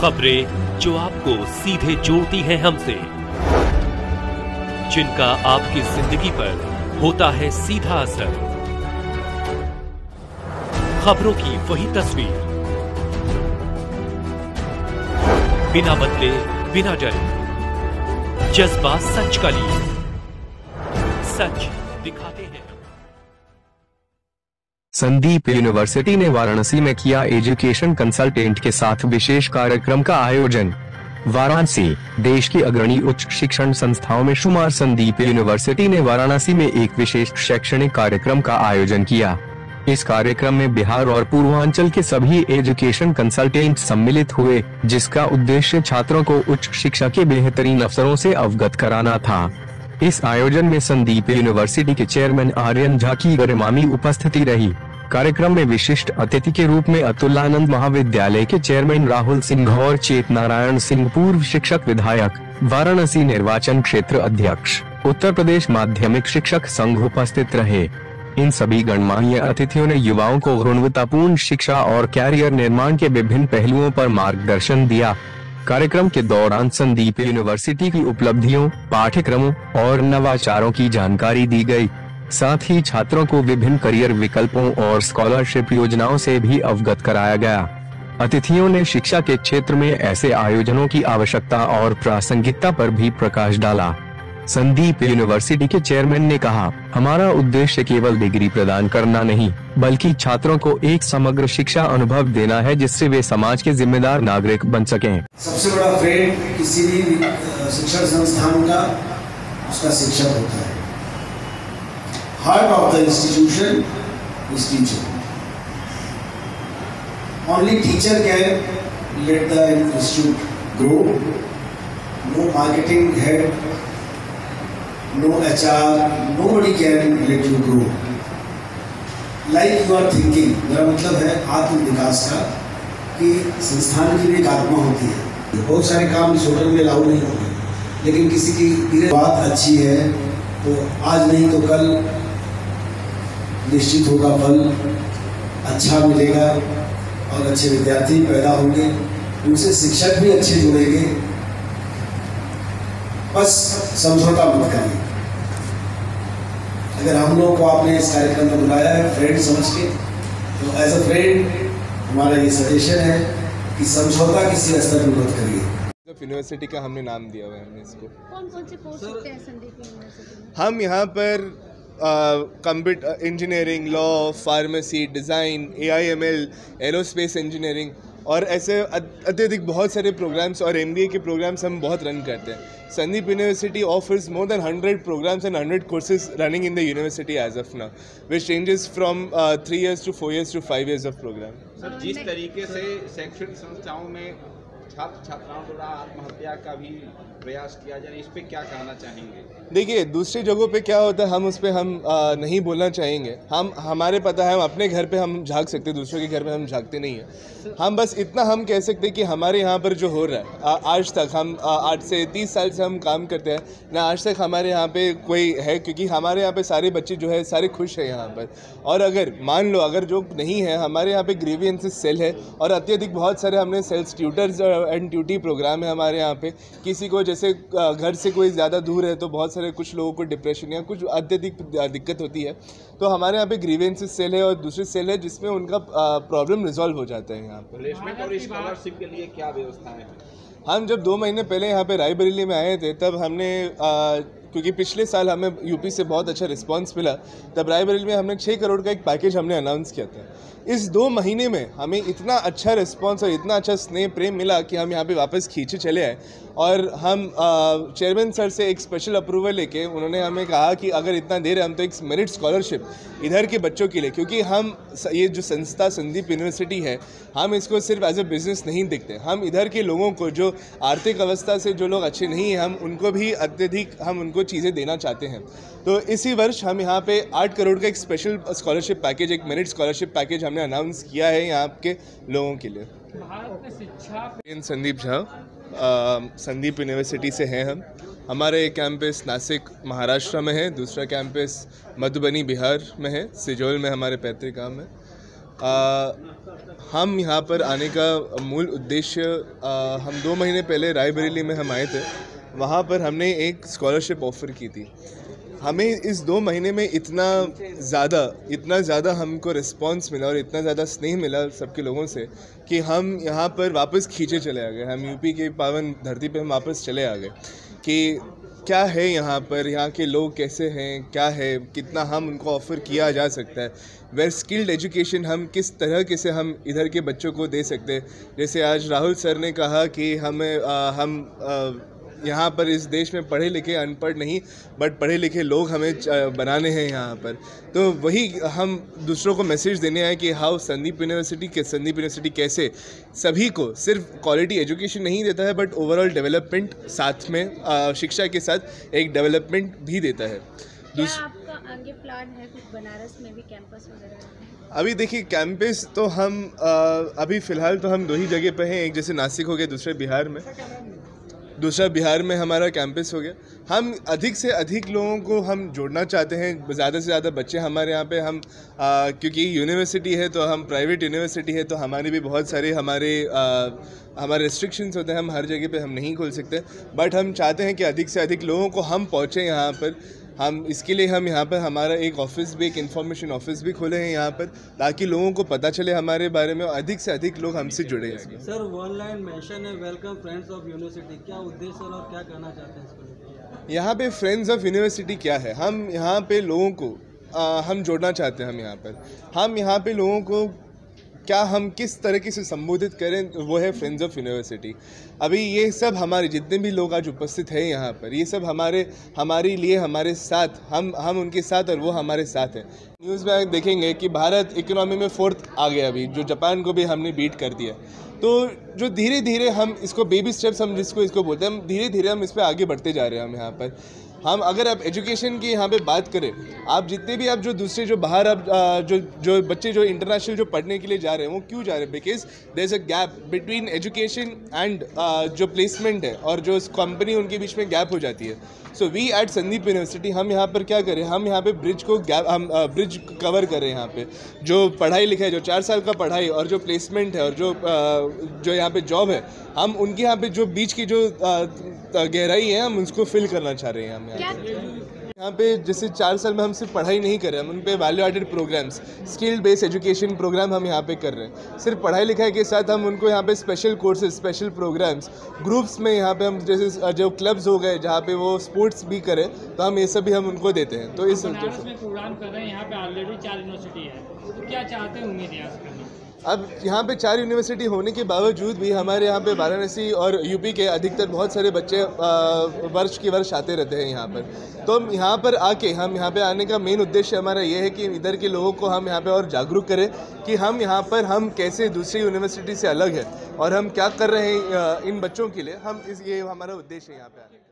खबरें जो आपको सीधे जोड़ती हैं हमसे, जिनका आपकी जिंदगी पर होता है सीधा असर। खबरों की वही तस्वीर, बिना बदले बिना डरे, जज्बा सच का लिए, सच दिखाते हैं। संदीप यूनिवर्सिटी ने वाराणसी में किया एजुकेशन कंसल्टेंट के साथ विशेष कार्यक्रम का आयोजन। वाराणसी देश की अग्रणी उच्च शिक्षण संस्थाओं में शुमार संदीप यूनिवर्सिटी ने वाराणसी में एक विशेष शैक्षणिक कार्यक्रम का आयोजन किया। इस कार्यक्रम में बिहार और पूर्वांचल के सभी एजुकेशन कंसल्टेंट सम्मिलित हुए, जिसका उद्देश्य छात्रों को उच्च शिक्षा के बेहतरीन अवसरों से अवगत कराना था। इस आयोजन में संदीप यूनिवर्सिटी के चेयरमैन आर्यन झा की गरिमामी उपस्थिति रही। कार्यक्रम में विशिष्ट अतिथि के रूप में अतुलानंद महाविद्यालय के चेयरमैन राहुल सिंह और चेत नारायण सिंह, पूर्व शिक्षक विधायक, वाराणसी निर्वाचन क्षेत्र अध्यक्ष, उत्तर प्रदेश माध्यमिक शिक्षक संघ उपस्थित रहे। इन सभी गणमान्य अतिथियों ने युवाओं को गुणवत्तापूर्ण शिक्षा और कैरियर निर्माण के विभिन्न पहलुओं पर मार्गदर्शन दिया। कार्यक्रम के दौरान संदीप यूनिवर्सिटी की उपलब्धियों, पाठ्यक्रमों और नवाचारों की जानकारी दी गई। साथ ही छात्रों को विभिन्न करियर विकल्पों और स्कॉलरशिप योजनाओं से भी अवगत कराया गया। अतिथियों ने शिक्षा के क्षेत्र में ऐसे आयोजनों की आवश्यकता और प्रासंगिकता पर भी प्रकाश डाला। संदीप यूनिवर्सिटी के चेयरमैन ने कहा, हमारा उद्देश्य केवल डिग्री प्रदान करना नहीं, बल्कि छात्रों को एक समग्र शिक्षा अनुभव देना है, जिससे वे समाज के जिम्मेदार नागरिक बन सकें। सबसे बड़ा फ्रेंड किसी भी शिक्षण संस्थान का उसका शिक्षक होता है। Heart of the institution is teacher. Only teacher can let the institute grow. No marketing head, no HR, nobody can let you grow. Like you are thinking, मेरा मतलब है आत्म विकास का, कि संस्थान की भी एक आत्मा होती है। बहुत सारे काम इस होटल में लागू नहीं होंगे, लेकिन किसी की बात अच्छी है तो आज नहीं तो कल निश्चित होगा फल अच्छा मिलेगा और अच्छे विद्यार्थी पैदा होंगे, उनसे शिक्षक भी अच्छे जुड़ेंगे। बस समझौता मत करिए। अगर हम लोग को आपने इस कार्यक्रम में बुलाया है फ्रेंड समझ के, तो एज अ फ्रेंड हमारा ये सजेशन है कि समझौता किसी स्तर पर मत करिए। यूनिवर्सिटी का हमने नाम दिया हुआ है हमने इसको। कौन से कोर्स होते हैं संदीप यूनिवर्सिटी में? हम यहाँ पर computer engineering, law, pharmacy, design, AIML, aerospace engineering और ऐसे अत्यधिक बहुत सारे प्रोग्राम्स और MBA के प्रोग्राम्स हम बहुत रन करते हैं। Sandeep university offers more than 100 programs and 100 courses running in the university as of now, which ranges from 3 years to 4 years to 5 years of program. Sir, जिस तरीके से शैक्षणिक संस्थाओं में छात्र छात्राओं द्वारा आत्महत्या का भी प्रयास किया जा रहा है, इस पे क्या कहना चाहेंगे? देखिए, दूसरी जगहों पे क्या होता है, हम उस पर हम नहीं बोलना चाहेंगे। हमारे पता है, हम अपने घर पे हम झांक सकते हैं, दूसरों के घर पे हम झांकते नहीं हैं। हम बस इतना हम कह सकते हैं कि हमारे यहाँ पर जो हो रहा है, आज तक हम 8 से 30 साल से हम काम करते हैं ना, आज तक हमारे यहाँ पे कोई है, क्योंकि हमारे यहाँ पे सारे बच्चे जो है सारे खुश हैं यहाँ पर। और अगर मान लो अगर जो नहीं है, हमारे यहाँ पे ग्रीवियंसेस सेल है और अत्यधिक बहुत सारे हमने sales tutors and tutee programme है हमारे यहाँ पे। किसी को जैसे घर से कोई ज़्यादा दूर है तो बहुत सारे कुछ लोगों को डिप्रेशन या कुछ अत्यधिक दिक्कत होती है, तो हमारे यहाँ पे ग्रीवेंसेस सेल है और दूसरी सेल है जिसमें उनका प्रॉब्लम रिजॉल्व हो जाता है। यहाँ पर प्लेसमेंट और स्कॉलरशिप के लिए क्या व्यवस्था है? हम जब 2 महीने पहले यहाँ पे रायबरेली में आए थे, तब हमने क्योंकि पिछले साल हमें यूपी से बहुत अच्छा रिस्पांस मिला, तब रायबरेली में हमने 6 करोड़ का एक पैकेज हमने अनाउंस किया था। इस 2 महीने में हमें इतना अच्छा रिस्पांस और इतना अच्छा स्नेह प्रेम मिला कि हम यहाँ पे वापस खींचे चले आए। और हम चेयरमैन सर से एक स्पेशल अप्रूवल लेके उन्होंने हमें कहा कि अगर इतना दे रहे हम तो एक मेरिट स्कॉलरशिप इधर के बच्चों के लिए, क्योंकि हम ये जो संस्था संदीप यूनिवर्सिटी है, हम इसको सिर्फ एज ए बिज़नेस नहीं देखते। हम इधर के लोगों को जो आर्थिक अवस्था से जो लोग अच्छे नहीं हैं, हम उनको भी अत्यधिक हम उनको चीज़ें देना चाहते हैं। तो इसी वर्ष हम यहाँ पे 8 करोड़ का एक स्पेशल स्कॉलरशिप पैकेज, एक मेरिट स्कॉलरशिप पैकेज हमने अनाउंस किया है यहाँ के लोगों के लिए। भारत में शिक्षा संदीप झा, संदीप यूनिवर्सिटी से हैं हम। हमारा एक कैंपस नासिक महाराष्ट्र में है, दूसरा कैंपस मधुबनी बिहार में है, सिजोल में हमारे पैतृक गाँव है। हम यहाँ पर आने का मूल उद्देश्य हम 2 महीने पहले रायबरेली में हम आए थे। वहाँ पर हमने एक स्कॉलरशिप ऑफ़र की थी। हमें इस 2 महीने में इतना ज़्यादा हमको रिस्पांस मिला और इतना ज़्यादा स्नेह मिला सबके लोगों से कि हम यहाँ पर वापस खींचे चले आ गए। हम यूपी के पावन धरती पे हम वापस चले आ गए कि क्या है यहाँ पर, यहाँ के लोग कैसे हैं, क्या है, कितना हम उनको ऑफ़र किया जा सकता है, वेर स्किल्ड एजुकेशन हम किस तरह के से हम इधर के बच्चों को दे सकते हैं। जैसे आज राहुल सर ने कहा कि हम यहाँ पर इस देश में पढ़े लिखे अनपढ़ नहीं बट पढ़े लिखे लोग हमें बनाने हैं यहाँ पर। तो वही हम दूसरों को मैसेज देने आए कि हाउ संदीप यूनिवर्सिटी कैसे सभी को सिर्फ क्वालिटी एजुकेशन नहीं देता है बट ओवरऑल डेवलपमेंट साथ में शिक्षा के साथ एक डेवलपमेंट भी देता है। क्या आपका आगे प्लान है कुछ बनारस में भी कैंपस वगैरह? अभी देखिए कैंपस तो हम अभी फ़िलहाल तो हम 2 ही जगह पे हैं, एक जैसे नासिक हो गया, दूसरा बिहार में हमारा कैंपस हो गया। हम अधिक से अधिक लोगों को हम जोड़ना चाहते हैं, ज़्यादा से ज़्यादा बच्चे हमारे यहाँ पे हम क्योंकि यूनिवर्सिटी है तो हम प्राइवेट यूनिवर्सिटी है तो हमारे भी बहुत सारे हमारे रिस्ट्रिक्शंस होते हैं, हम हर जगह पे हम नहीं खोल सकते, बट हम चाहते हैं कि अधिक से अधिक लोगों को हम पहुँचें यहाँ पर। हम इसके लिए हम यहाँ पर हमारा एक ऑफिस भी, एक इन्फॉर्मेशन ऑफिस भी खोले हैं यहाँ पर ताकि लोगों को पता चले हमारे बारे में और अधिक से अधिक लोग हमसे जुड़े हैं। सर वन लाइन मेंशन है वेलकम फ्रेंड्स ऑफ यूनिवर्सिटी, क्या उद्देश्य और क्या कहना चाहते हैं इसको? यहाँ पे फ्रेंड्स ऑफ यूनिवर्सिटी क्या है, हम यहाँ पे लोगों को हम जोड़ना चाहते हैं। हम यहाँ पे लोगों को क्या हम किस तरीके से संबोधित करें, वो है फ्रेंड्स ऑफ यूनिवर्सिटी। अभी ये सब हमारे जितने भी लोग आज उपस्थित हैं यहाँ पर, ये सब हमारे लिए हमारे साथ, हम उनके साथ और वो हमारे साथ हैं। न्यूज़ में आप देखेंगे कि भारत इकोनॉमी में 4th आ गया अभी, जो जापान को भी हमने बीट कर दिया। तो जो धीरे धीरे हम इसको बेबी स्टेप्स हम इसको बोलते हैं, हम धीरे धीरे हम इस पर आगे बढ़ते जा रहे हैं। हम यहाँ पर हम अगर आप एजुकेशन की यहाँ पे बात करें, आप जितने भी आप जो दूसरे जो बाहर आप जो बच्चे जो इंटरनेशनल जो पढ़ने के लिए जा रहे हैं वो क्यों जा रहे हैं? Because there is a gap between education and जो प्लेसमेंट है और जो कंपनी उनके बीच में गैप हो जाती है। So we at Sandeep university हम यहाँ पर क्या करें, हम यहाँ पे ब्रिज कवर कर रहे हैं। यहाँ पे जो पढ़ाई लिखाई, जो 4 साल का पढ़ाई और जो प्लेसमेंट है और जो यहाँ पे जॉब है, हम उनके यहाँ पे जो बीच की जो गहराई है हम उसको फिल करना चाह रहे हैं। हम यहाँ पे जैसे 4 साल में हम सिर्फ पढ़ाई नहीं कर रहे हैं, हम उन पे value added programmes, skill based education programme हम यहाँ पे कर रहे हैं। सिर्फ पढ़ाई लिखाई के साथ हम उनको यहाँ पे special courses, special programmes, groups में यहाँ पे हम जैसे जो क्लब्स हो गए जहाँ पे वो स्पोर्ट्स भी करें तो हम ये सब भी हम उनको देते हैं। तो इस बनारस में प्रोग्राम कर रहे हैं, यहाँ पे ऑलरेडी 4 यूनिवर्सिटी है, तो क्या चाहते हैं उम्मीद है? अब यहाँ पे 4 यूनिवर्सिटी होने के बावजूद भी हमारे यहाँ पे वाराणसी और यूपी के अधिकतर बहुत सारे बच्चे वर्ष के वर्ष आते रहते हैं यहाँ पर। तो हम यहाँ पर आने का मेन उद्देश्य हमारा ये है कि इधर के लोगों को हम यहाँ पे और जागरूक करें कि हम यहाँ पर हम कैसे दूसरी यूनिवर्सिटी से अलग है और हम क्या कर रहे हैं इन बच्चों के लिए। ये हमारा उद्देश्य है यहाँ पे आने का।